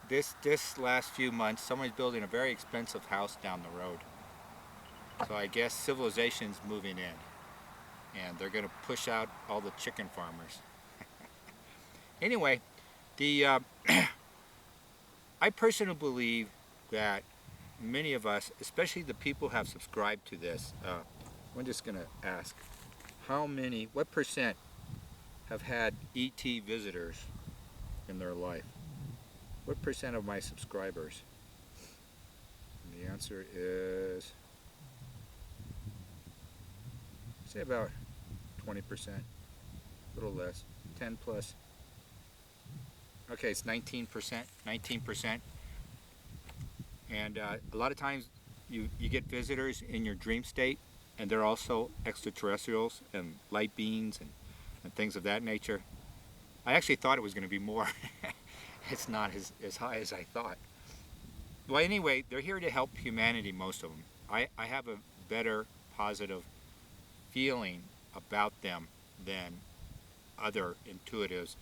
this last few months, someone's building a very expensive house down the road. So I guess civilization's moving in, and they're going to push out all the chicken farmers. Anyway, the I personally believe that many of us, especially the people who have subscribed to this, I'm just going to ask, what percent have had ET visitors in their life? What percent of my subscribers? And the answer is, say about 20%, a little less, 10 plus. Okay, it's 19%, 19%. And a lot of times you get visitors in your dream state, and they're also extraterrestrials and light beings and things of that nature. I actually thought it was going to be more. It's not as high as I thought. Well, anyway, they're here to help humanity, most of them. I have a better positive feeling about them than other intuitives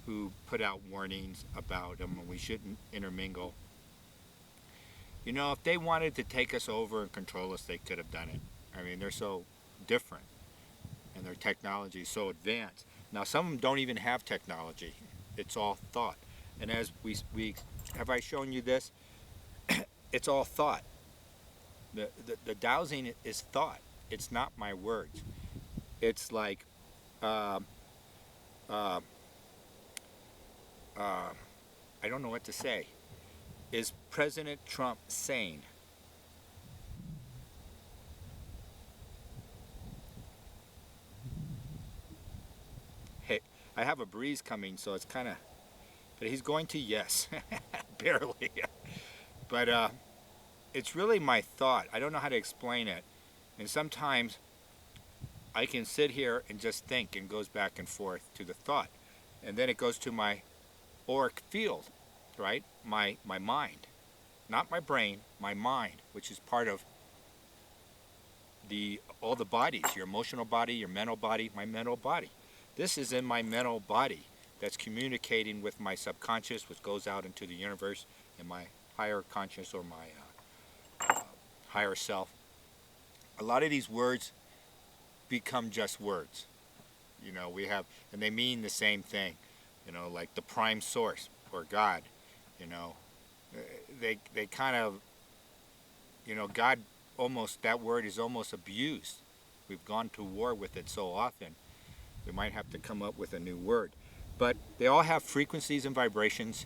who put out warnings about them and we shouldn't intermingle. You know, if they wanted to take us over and control us, they could have done it. I mean, they're so different and their technology is so advanced. Now, some of them don't even have technology. It's all thought. And as we have I shown you this? It's all thought. The dowsing is thought. It's not my words. It's like, I don't know what to say. Is President Trump sane? Hey, I have a breeze coming, so it's kind of, but he's going to yes, barely. But it's really my thought. I don't know how to explain it. And sometimes I can sit here and just think and goes back and forth to the thought. And then it goes to my auric field, right? My mind. Not my brain, my mind, which is part of all the bodies, your emotional body, your mental body, my mental body. This is in my mental body that's communicating with my subconscious, which goes out into the universe, and my higher conscious or my higher self. A lot of these words become just words. You know, and they mean the same thing. You know, like the prime source or God. You know, they kind of, you know, God almost, that word is almost abused. We've gone to war with it so often. We might have to come up with a new word. But they all have frequencies and vibrations.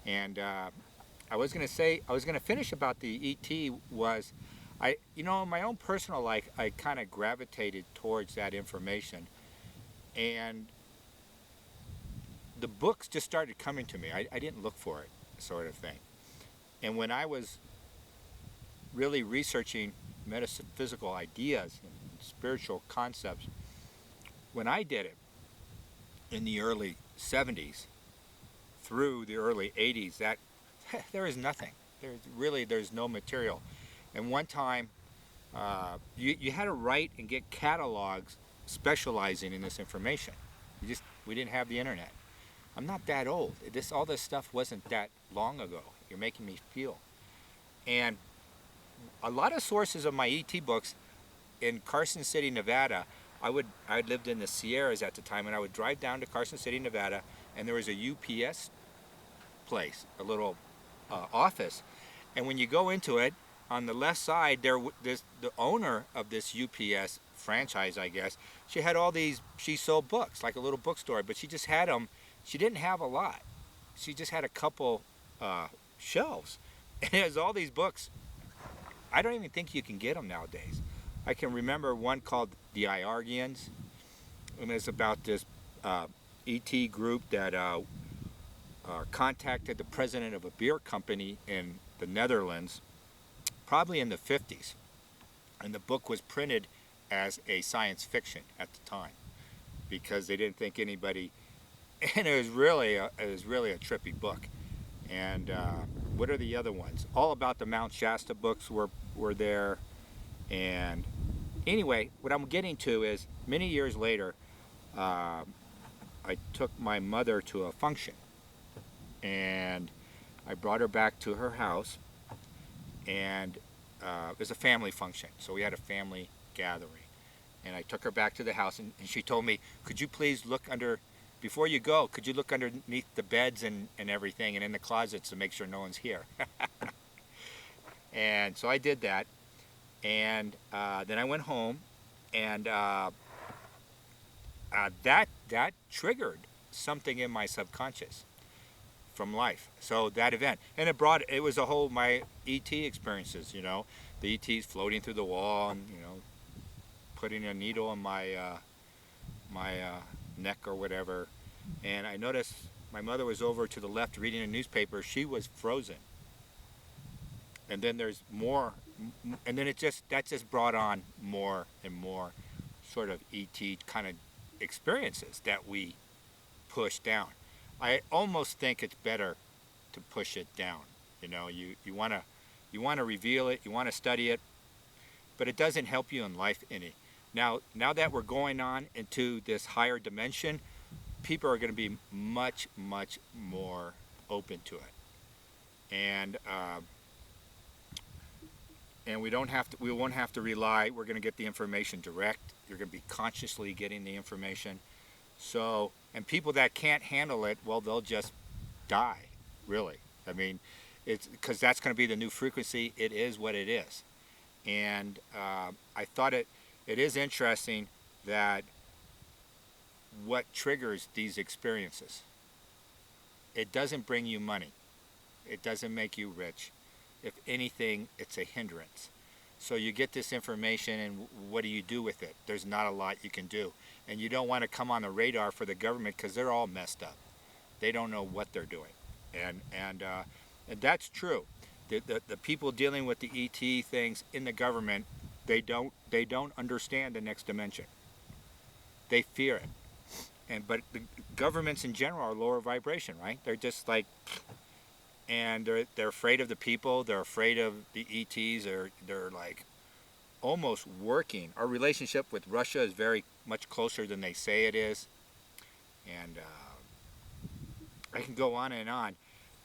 And I was going to finish about the ET was, in my own personal life, I kind of gravitated towards that information. And the books just started coming to me. I didn't look for it, sort of thing. And when I was really researching metaphysical ideas and spiritual concepts, when I did it in the early 70s through the early 80s, that there is nothing. There's no material. And one time, you had to write and get catalogs specializing in this information. We didn't have the internet. I'm not that old. All this stuff wasn't that long ago. You're making me feel. And a lot of sources of my ET books in Carson City, Nevada, I lived in the Sierras at the time, and I would drive down to Carson City, Nevada, and there was a UPS place, a little office. And when you go into it, on the left side, the owner of this UPS franchise, I guess, she sold books, like a little bookstore, but she just had them. She didn't have a lot. She just had a couple shelves. And it was all these books. I don't even think you can get them nowadays. I can remember one called The Iargians, and it's about this ET group that contacted the president of a beer company in the Netherlands, probably in the 50s. And the book was printed as a science fiction at the time because they didn't think anybody, and it was really a trippy book. And what are the other ones? All about the Mount Shasta books were there. And anyway, what I'm getting to is many years later, I took my mother to a function, and I brought her back to her house, and it was a family function, so we had a family gathering. And I took her back to the house, and she told me, could you please look under, before you go, could you look underneath the beds and everything and in the closets to make sure no one's here? And so I did that, and then I went home, and that triggered something in my subconscious from life. So that event, and it was a whole, my ET experiences, the ETs floating through the wall, and putting a needle in my neck or whatever. And I noticed my mother was over to the left reading a newspaper. She was frozen. And then there's more, and then that just brought on more and more sort of ET kind of experiences that we push down. I almost think it's better to push it down. You want to reveal it, you want to study it, but it doesn't help you in life any. Now that we're going on into this higher dimension, people are going to be much, much more open to it, and we won't have to rely. We're going to get the information direct. You're going to be consciously getting the information. So, and people that can't handle it, well, they'll just die. Really, I mean, it's because that's going to be the new frequency. It is what it is, and I thought it is interesting that what triggers these experiences. It doesn't bring you money. It doesn't make you rich. If anything, it's a hindrance. So you get this information, and what do you do with it? There's not a lot you can do. And you don't want to come on the radar for the government because they're all messed up. They don't know what they're doing. And that's true. The people dealing with the ET things in the government, they don't understand the next dimension. They fear it. But the governments in general are lower vibration, right? They're just like, and they're afraid of the people. They're afraid of the ETs. They're like almost working. Our relationship with Russia is very much closer than they say it is, and I can go on and on.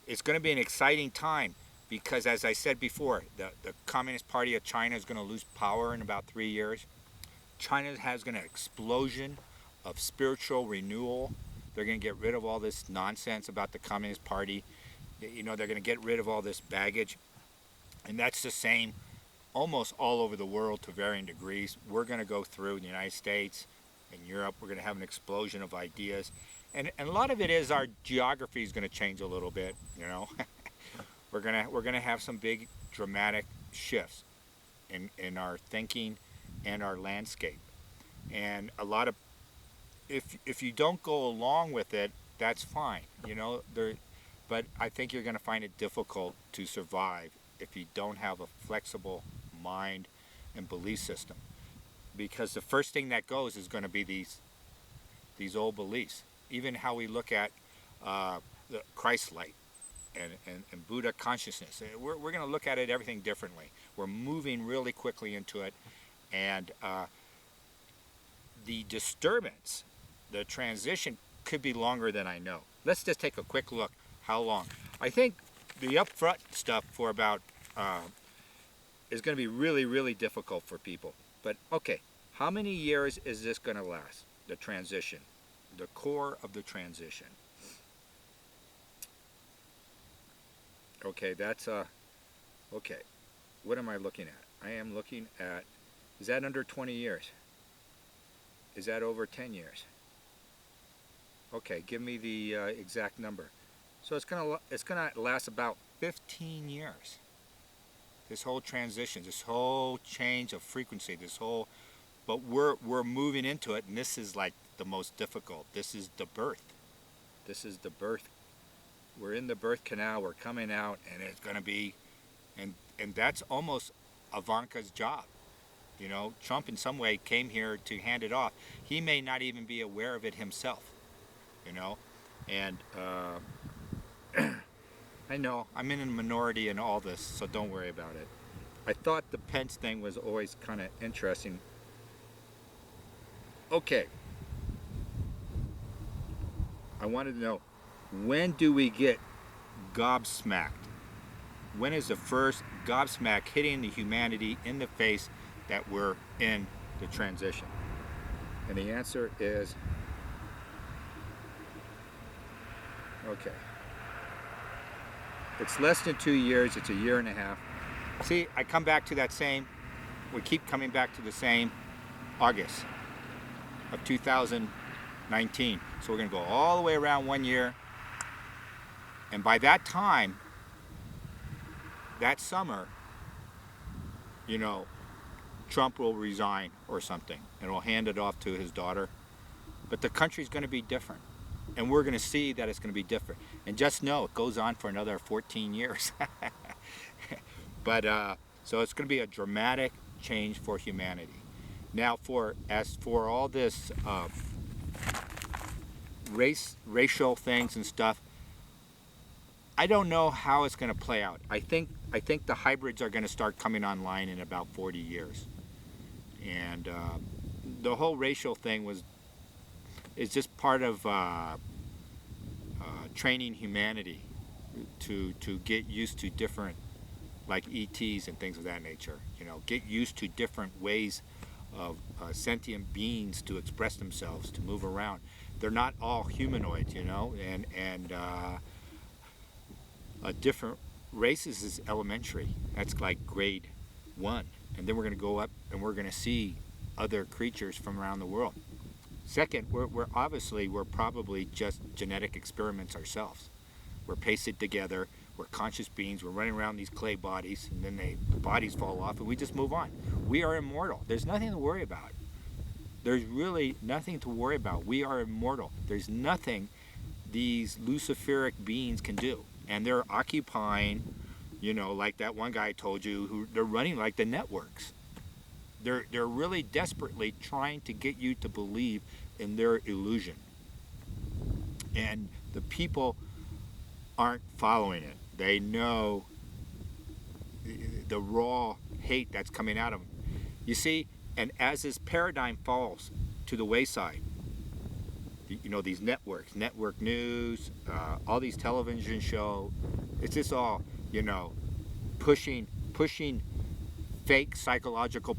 It's going to be an exciting time because, as I said before, the Communist Party of China is going to lose power in about 3 years. China has an explosion of spiritual renewal. They're going to get rid of all this nonsense about the Communist Party. They're going to get rid of all this baggage. And that's the same almost all over the world to varying degrees. We're going to go through in the United States and Europe. We're going to have an explosion of ideas. And a lot of it is our geography is going to change a little bit, We're going to have some big dramatic shifts in our thinking and our landscape. And a lot of, if you don't go along with it, that's fine, but I think you're going to find it difficult to survive if you don't have a flexible mind and belief system, because the first thing that goes is going to be these old beliefs. Even how we look at the Christ light and Buddha consciousness, we're going to look at it everything differently. We're moving really quickly into it, and the disturbance, the transition could be longer than I know. Let's just take a quick look. How long? I think the upfront stuff for about is going to be really, really difficult for people. But okay, how many years is this going to last? The transition, the core of the transition. Okay, that's okay. What am I looking at? I am looking at, is that under 20 years? Is that over 10 years? Okay, give me the exact number. So it's gonna last about 15 years. This whole transition, this whole change of frequency, but we're moving into it, and this is like the most difficult. This is the birth. This is the birth. We're in the birth canal. We're coming out, and it's gonna be, and that's almost Ivanka's job. Trump in some way came here to hand it off. He may not even be aware of it himself. And I know I'm in a minority in all this, so don't worry about it. I thought the Pence thing was always kind of interesting. Okay, I wanted to know, when do we get gobsmacked? When is the first gobsmack hitting the humanity in the face that we're in the transition? And the answer is, okay, it's less than 2 years, it's a year and a half. See, I come back to that same, we keep coming back to the same August of 2019. So we're gonna go all the way around 1 year. And by that time, that summer, you know, Trump will resign or something and will hand it off to his daughter. But the country's gonna be different. And we're gonna see that it's gonna be different. And just know, it goes on for another 14 years. But, so it's gonna be a dramatic change for humanity. Now, as for all this racial things and stuff, I don't know how it's going to play out. I think the hybrids are going to start coming online in about 40 years, and the whole racial thing is just part of training humanity to get used to different, like ETs and things of that nature. You know, get used to different ways of sentient beings to express themselves, to move around. They're not all humanoids, you know, and different races is elementary. That's like grade 1, and then we're going to go up and we're going to see other creatures from around the world. Second, we're probably just genetic experiments ourselves. We're pasted together. We're conscious beings. We're running around these clay bodies, and then the bodies fall off, and we just move on. We are immortal. There's nothing to worry about. There's really nothing to worry about. We are immortal. There's nothing these Luciferic beings can do. And they're occupying, you know, like that one guy told you, who they're running like the networks. They're really desperately trying to get you to believe in their illusion. And the people aren't following it. They know the raw hate that's coming out of them. You see, and as this paradigm falls to the wayside, you know, these networks, network news, all these television shows, it's just all, you know, pushing fake psychological